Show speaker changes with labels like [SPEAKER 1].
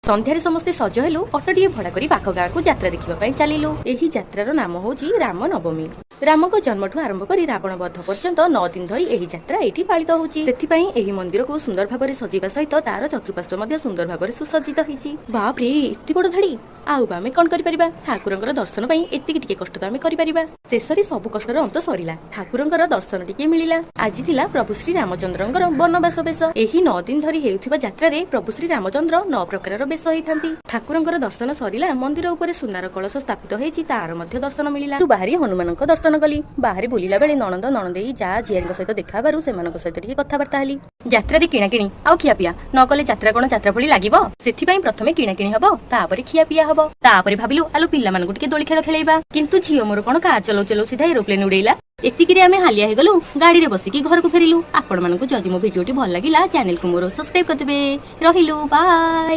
[SPEAKER 1] ସନ୍ଧ୍ୟାରେ ସମସ୍ତେ ସଜ ହେଲୁ ଅଟୋଟିଏ ଭଡ଼ା କରି ପାଖ ଗାଁକୁ ଯାତ୍ରା ଦେଖିବା ପାଇଁ ଚାଲିଲୁ। ଏହି ଯାତ୍ରାର ନାମ ହେଉଛି ରାମ ନବମୀ। ରାମଙ୍କ ଜନ୍ମଠୁ ଆରମ୍ଭ କରି ରାବଣ ବଧ ପର୍ଯ୍ୟନ୍ତ 9 ଦିନ ଧରି ଏହି ଯାତ୍ରା ଏଠି ପାଳିତ ହେଉଛି। ସେଥିପାଇଁ ଏହି ମନ୍ଦିରକୁ ସୁନ୍ଦର ଭାବରେ ସଜେଇବା ସହିତ ତାର ଚତୁଃପାର୍ଶ୍ୱ ମଧ୍ୟ ସୁନ୍ଦର ଭାବରେ ସୁସଜ୍ଜିତ ହେଇଛି। ବାପରେ ଏତେ ବଡ଼ ଧାଡ଼ି! ଆଉ ଆମେ କଣ କରିପାରିବା? ଠାକୁରଙ୍କର ଦର୍ଶନ ପାଇଁ ଏତିକି ଟିକେ କଷ୍ଟ ତ ଆମେ କରିପାରିବା। ଶେଷରେ ସବୁ କଷ୍ଟର ଅନ୍ତ ସରିଲା। ଠାକୁରଙ୍କର ଦର୍ଶନ ଟିକେ ମିଳିଲା। ଆଜି ଥିଲା ପ୍ରଭୁ ଶ୍ରୀ ରାମଚନ୍ଦ୍ରଙ୍କର ବନବାସ ବେଶ। ଏହି 9 ଦିନ ଧରି ହେଉଥିବା ଯାତ୍ରାରେ ପ୍ରଭୁ ଶ୍ରୀ ରାମଚନ୍ଦ୍ର 9 ପ୍ରକାରର ବେଶ ହେଇଥାନ୍ତି। ଠାକୁରଙ୍କର ଦର୍ଶନ ସରିଲା। ମନ୍ଦିର ଉପରେ ସୁନାର କଳସ ସ୍ଥାପିତ ହେଇଛି, ତାର ମଧ୍ୟ ଦର୍ଶନ ମିଳିଲା। ବାହାରି ହନୁମାନଙ୍କ ଦର୍ଶନ କଲି। ବାହାରେ ବୁଲିଲା ବେଳେ ନଣନ୍ଦ ନଣନ୍ଦେଇ ଯା ଝିଆରୀଙ୍କ ସହିତ ଦେଖା ହେବାରୁ ସେମାନଙ୍କ ସହିତ ଟିକେ କଥାବାର୍ତ୍ତା ହେଲି। ଯାତ୍ରାରେ କିଣାକିଣି ଆଉ ଖିଆପିଆ ନ କଲେ ଯାତ୍ରା କଣ ଯାତ୍ରା ଭଳି ଲାଗିବ? ସେଥିପାଇଁ ପ୍ରଥମେ କିଣାକିଣି ହବ, ତାପରେ ଖିଆପିଆ ହବ। ତାପରେ ଭାବିଲୁ ଆଲୁ ପିଲାମାନଙ୍କୁ ଟିକେ ଦୋଳି ଖେଳ ଖେଳେଇବା। କିନ୍ତୁ ଝିଅ ମୋର କଣ କାର୍ ଚଲଉ ଚଲଉ ସିଧା ଏରୋପ୍ଲେନ ଉଡେଇଲା। ଏତିକିରେ ଆମେ ହାଲିଆ ହେଇଗଲୁ। ଗାଡିରେ ବସିକି ଘରକୁ ଫେରିଲୁ। ଆପଣମାନଙ୍କୁ ଯଦି ମୋ ଭିଡିଓଟି ଭଲ ଲାଗିଲା ଚ୍ୟାନେଲକୁ ମୋର ସବସ୍କ୍ରାଇବ କରିଦେବେ। ରହିଲୁ, ବାଏ।